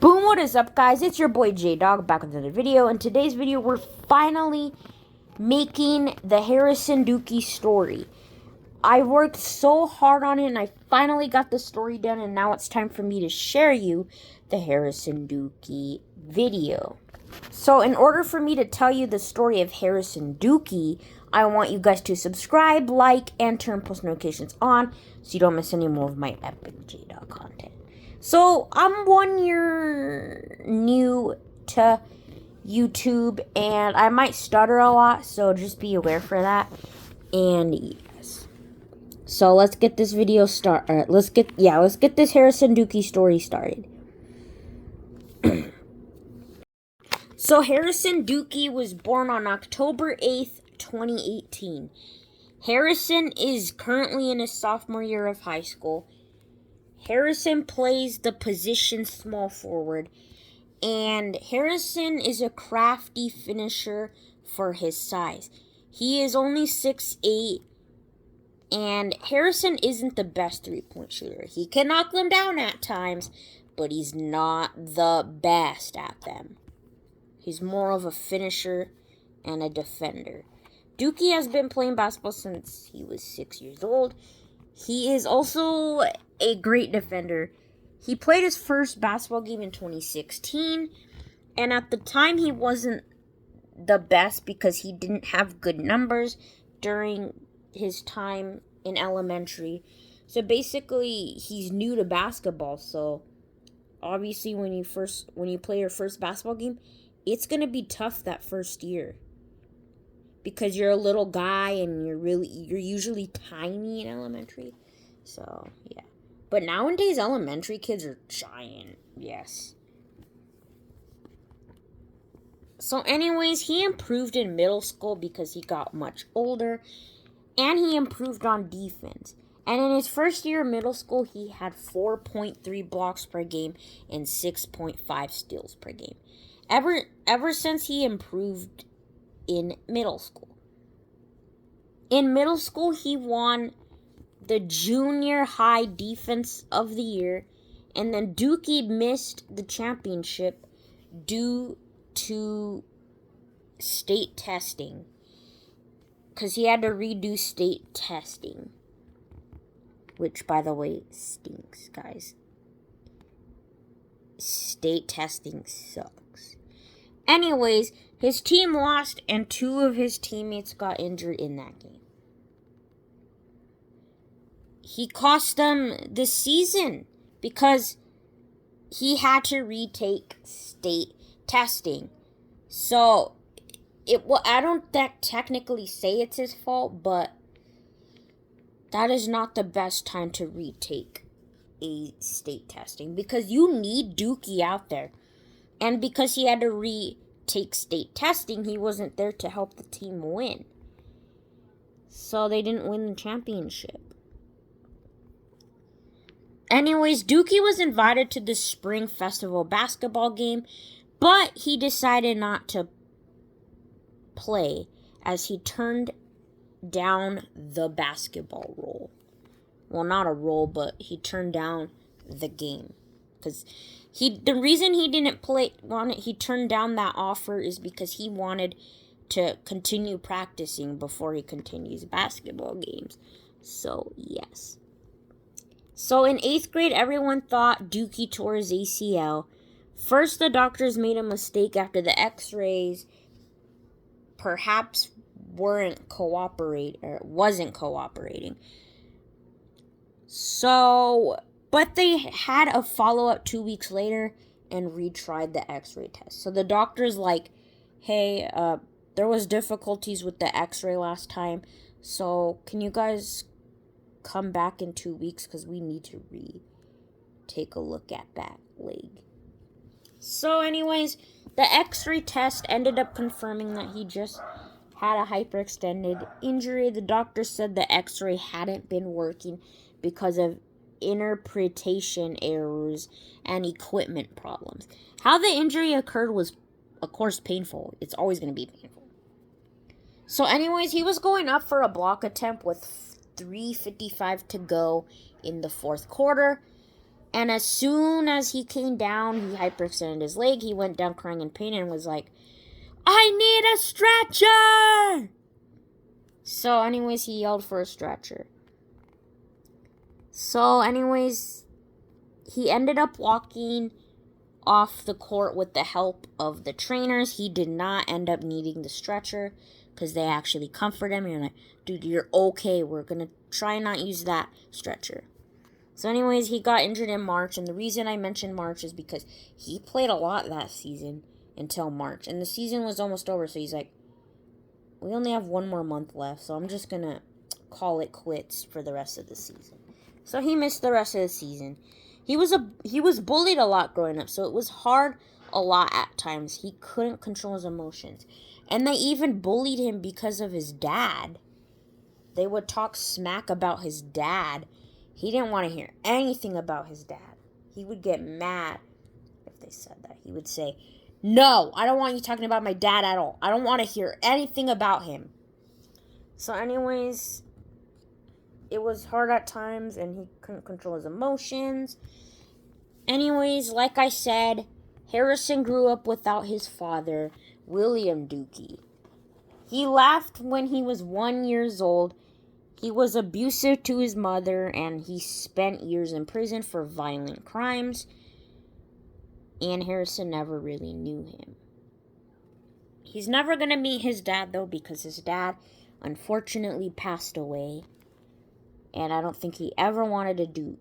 Boom, what is up, guys? It's your boy J-Dog back with another video. In today's video, we're finally making the Harrison Dookie story. I worked so hard on it and I finally got the story done, and now it's time for me to share you the Harrison Dookie video. So in order for me to tell you the story of Harrison Dookie, I want you guys to subscribe, like, and turn post notifications on so you don't miss any more of my epic J-Dog content. So, I'm 1 year new to YouTube, and I might stutter a lot, so just be aware for that. And yes. So, let's get this video started. Let's get this Harrison Dookie story started. So, Harrison Dookie was born on October 8th, 2018. Harrison is currently in his sophomore year of high school. Harrison plays the position small forward, and Harrison is a crafty finisher for his size. He is only 6'8", and Harrison isn't the best three-point shooter. He can knock them down at times, but he's not the best at them. He's more of a finisher and a defender. Dookie has been playing basketball since he was 6 years old. He is also a great defender. He played his first basketball game in 2016, and at the time he wasn't the best because he didn't have good numbers during his time in elementary. So basically, he's new to basketball, so obviously when you play your first basketball game, it's going to be tough that first year. Because you're a little guy and you're usually tiny in elementary. So, yeah. But nowadays, elementary kids are giant. Yes. So, anyways, he improved in middle school because he got much older. And he improved on defense. And in his first year of middle school, he had 4.3 blocks per game and 6.5 steals per game. Ever since he improved in middle school. In middle school, he won the junior high defense of the year, and then Dookie missed the championship due to state testing, because he had to redo state testing, which, by the way, stinks, guys. State testing sucks. Anyways, his team lost, and 2 of his teammates got injured in that game. He cost them the season because he had to retake state testing. So, I don't technically say it's his fault, but that is not the best time to retake a state testing because you need Dookie out there. And because he had to retake state testing, he wasn't there to help the team win. So they didn't win the championship. Anyways, Dookie was invited to the spring festival basketball game, but he decided not to play as he turned down the basketball role. Well, not a role, but he turned down the game. Because the reason he didn't he turned down that offer is because he wanted to continue practicing before he continues basketball games. So, yes. So, in 8th grade, everyone thought Dookie tore his ACL. First, the doctors made a mistake after the x-rays perhaps wasn't cooperating. So, but they had a follow-up 2 weeks later and retried the x-ray test. So the doctor's like, hey, there was difficulties with the x-ray last time, so can you guys come back in 2 weeks because we need to take a look at that leg. So anyways, the x-ray test ended up confirming that he just had a hyperextended injury. The doctor said the x-ray hadn't been working because of interpretation errors and equipment problems. How the injury occurred was, of course, painful. It's always going to be painful. So anyways, he was going up for a block attempt with 3:55 to go in the 4th quarter. And as soon as he came down, he hyperextended his leg. He went down crying in pain and was like, I need a stretcher! So anyways, he yelled for a stretcher. So anyways, he ended up walking off the court with the help of the trainers. He did not end up needing the stretcher because they actually comforted him. You're like, dude, you're okay. We're going to try and not use that stretcher. So anyways, he got injured in March, and the reason I mentioned March is because he played a lot that season until March, and the season was almost over, so he's like, we only have one more month left, so I'm just going to call it quits for the rest of the season. So he missed the rest of the season. He was bullied a lot growing up, so it was hard a lot at times. He couldn't control his emotions. And they even bullied him because of his dad. They would talk smack about his dad. He didn't want to hear anything about his dad. He would get mad if they said that. He would say, no, I don't want you talking about my dad at all. I don't want to hear anything about him. So anyways, it was hard at times and he couldn't control his emotions. Anyways, like I said, Harrison grew up without his father, William Dookie. He left when he was 1 year old. He was abusive to his mother, and he spent years in prison for violent crimes. And Harrison never really knew him. He's never going to meet his dad, though, because his dad unfortunately passed away. And I don't think he ever wanted to do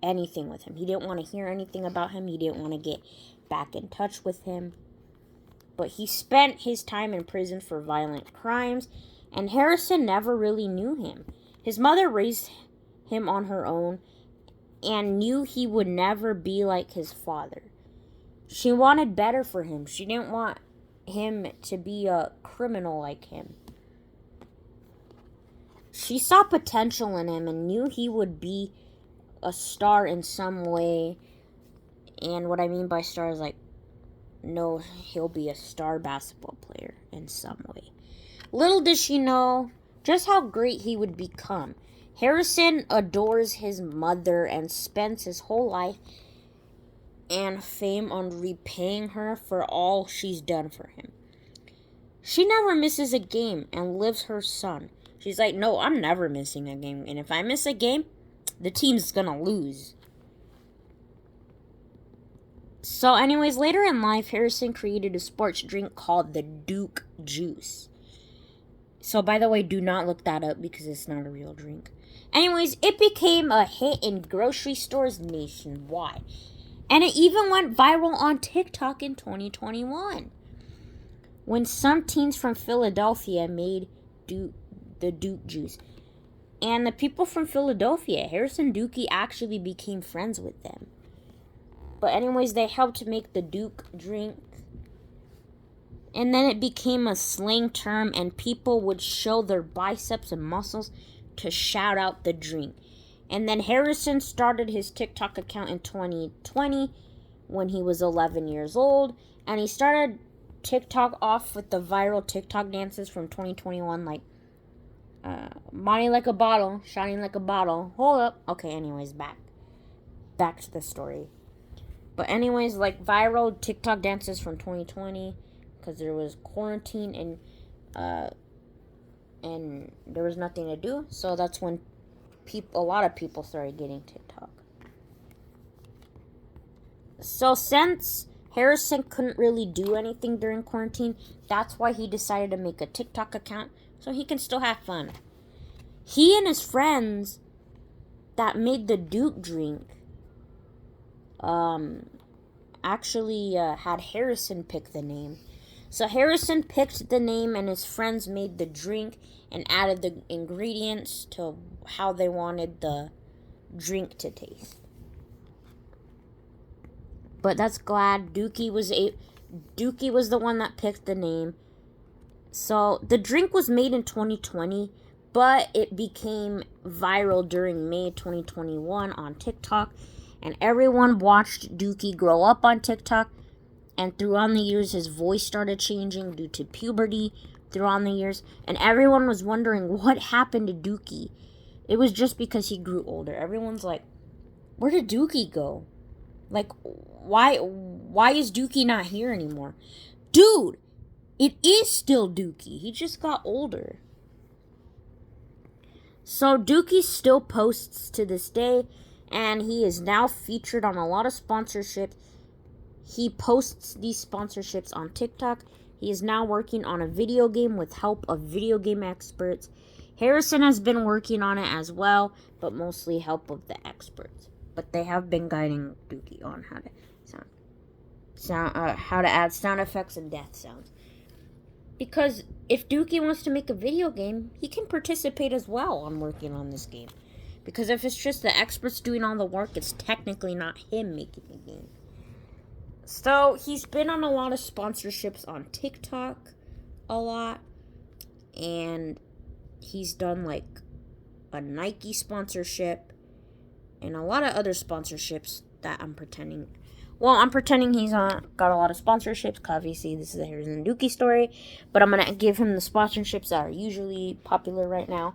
anything with him. He didn't want to hear anything about him. He didn't want to get back in touch with him. But he spent his time in prison for violent crimes. And Harrison never really knew him. His mother raised him on her own and knew he would never be like his father. She wanted better for him. She didn't want him to be a criminal like him. She saw potential in him and knew he would be a star in some way. And what I mean by star is like, no, he'll be a star basketball player in some way. Little did she know just how great he would become. Harrison adores his mother and spends his whole life and fame on repaying her for all she's done for him. She never misses a game and lives her son. She's like, no, I'm never missing a game. And if I miss a game, the team's gonna lose. So anyways, later in life, Harrison created a sports drink called the Duke Juice. So, by the way, do not look that up because it's not a real drink. Anyways, it became a hit in grocery stores nationwide. And it even went viral on TikTok in 2021. When some teens from Philadelphia made the Duke Juice. And the people from Philadelphia, Harrison Dookie actually became friends with them. But anyways, they helped make the Duke drink. And then it became a slang term, and people would show their biceps and muscles to shout out the drink. And then Harrison started his TikTok account in 2020 when he was 11 years old. And he started TikTok off with the viral TikTok dances from 2021, like Money like a bottle, shining like a bottle. Hold up. Okay, anyways, back to the story. But anyways, like viral TikTok dances from 2020. Because there was quarantine and there was nothing to do, so that's when a lot of people started getting TikTok. So since Harrison couldn't really do anything during quarantine, that's why he decided to make a TikTok account so he can still have fun. He and his friends that made the Duke drink actually had Harrison pick the name. So Harrison picked the name and his friends made the drink and added the ingredients to how they wanted the drink to taste. But that's glad Dookie was the one that picked the name. So the drink was made in 2020, but it became viral during May 2021 on TikTok, and everyone watched Dookie grow up on TikTok. And throughout the years, his voice started changing due to puberty throughout the years. And everyone was wondering what happened to Dookie. It was just because he grew older. Everyone's like, Where did Dookie go? Like, why is Dookie not here anymore? Dude, it is still Dookie. He just got older. So Dookie still posts to this day, and he is now featured on a lot of sponsorships. He posts these sponsorships on TikTok. He is now working on a video game with help of video game experts. Harrison has been working on it as well, but mostly help of the experts. But they have been guiding Dookie on how to add sound effects and death sounds. Because if Dookie wants to make a video game, he can participate as well on working on this game. Because if it's just the experts doing all the work, it's technically not him making the game. So he's been on a lot of sponsorships on TikTok a lot. And he's done like a Nike sponsorship and a lot of other sponsorships that I'm pretending he's got a lot of sponsorships. Obviously, this is a Harrison Dookie story, but I'm going to give him the sponsorships that are usually popular right now.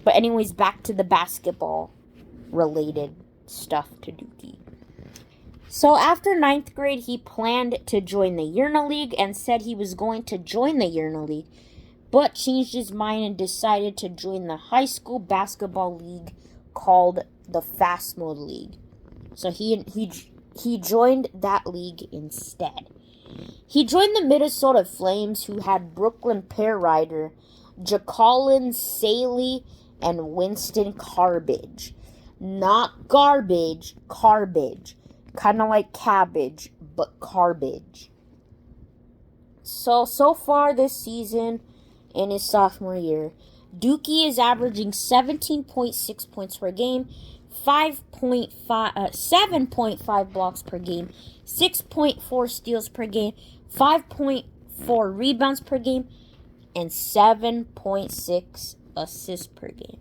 But anyways, back to the basketball-related stuff to Dookie. So after 9th grade, he planned to join the Urinal League and said he was going to join the Urinal League, but changed his mind and decided to join the high school basketball league called the Fast Mode League. So he joined that league instead. He joined the Minnesota Flames, who had Brooklyn Pair Rider, Jacqueline Saley, and Winston Carbage. Not garbage, carbage. Kind of like cabbage, but garbage. So far this season, in his sophomore year, Dookie is averaging 17.6 points per game, 7.5 blocks per game, 6.4 steals per game, 5.4 rebounds per game, and 7.6 assists per game.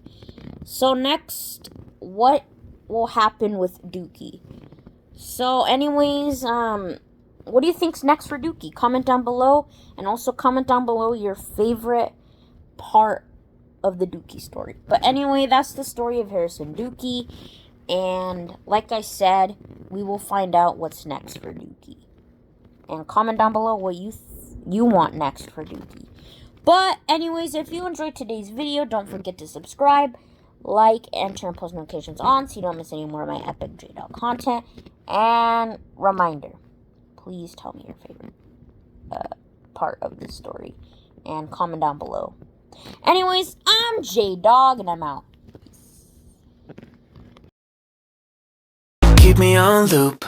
So next, what will happen with Dookie? So anyways, what do you think's next for Dookie? Comment down below, and also comment down below your favorite part of the Dookie story. But anyway, that's the story of Harrison Dookie, and like I said, we will find out what's next for Dookie. And comment down below what you want next for Dookie. But anyways, if you enjoyed today's video, don't forget to subscribe, like, and turn post notifications on so you don't miss any more of my epic J-Dog content. And reminder, please tell me your favorite part of this story and comment down below. Anyways, I'm J-Dog and I'm out. Peace. Keep me on loop.